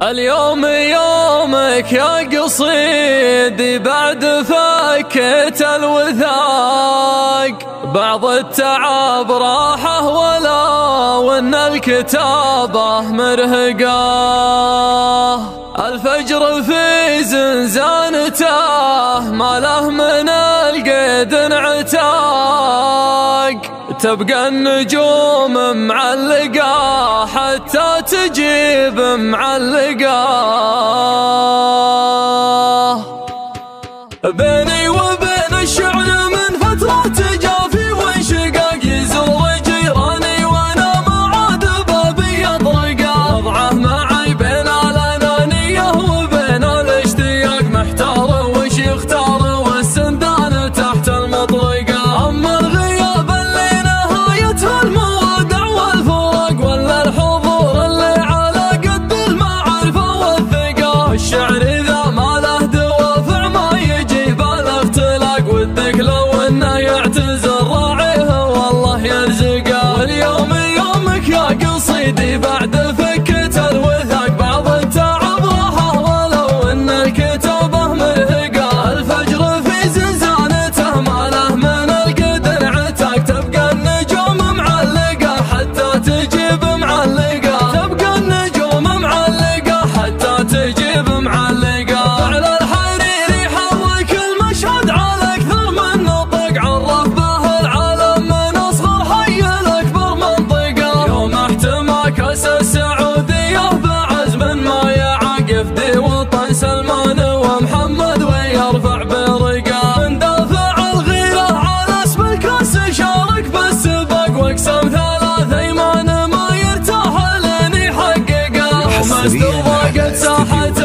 اليوم يومك يا قصيدي بعد فكت الوثاق، بعض التعب راحه ولو ان الكتابة مرهقة. الفجر في زنزانته ما له من القيد انعتاق، تبقى النجوم معلقة حتى تجيب معلقة. بيني وبين الشعر من فترة تجافي وانشقاق، يزور جيراني وانا معاد بابي اطرقه. وضعه معي بين الانانية وبين الاشتياق، محتار وش يختار والسندان تحت المطرقة. اما الغياب اللي نهايته الموادع والفراق، ولا الحضور اللي على قد المعرفة والثقة. الشعر اذا ما له دوافع ما يجيب الاختلاق، ودك لو انه يعتزل راعيه والله يرزقه. واليوم يومك يا قصيدي بعد فكة الوثاق، بعض التعب راحه ولو ان الكتابة مرهقة. الفجر في زنزانته ما له من القدر عتاق، تبقى النجوم معلقة حتى تجيب معلقة. تبقى النجوم معلقة حتى تجيب معلقة. فعل الحريري حرك المشهد على اكثر من نطق، عرف به العالم من اصغر حي الاكبر منطقة. يوم احتمى كاس السعودية بعزم ما يعاقف دي وطن سلمان ومحمد ويرفع برقة. من دافع الغيرة على اسم الكاس شارك بالسباق، واقسم 3 ايمان ما يرتاح لين يحققه. يوم استوى قد ساحت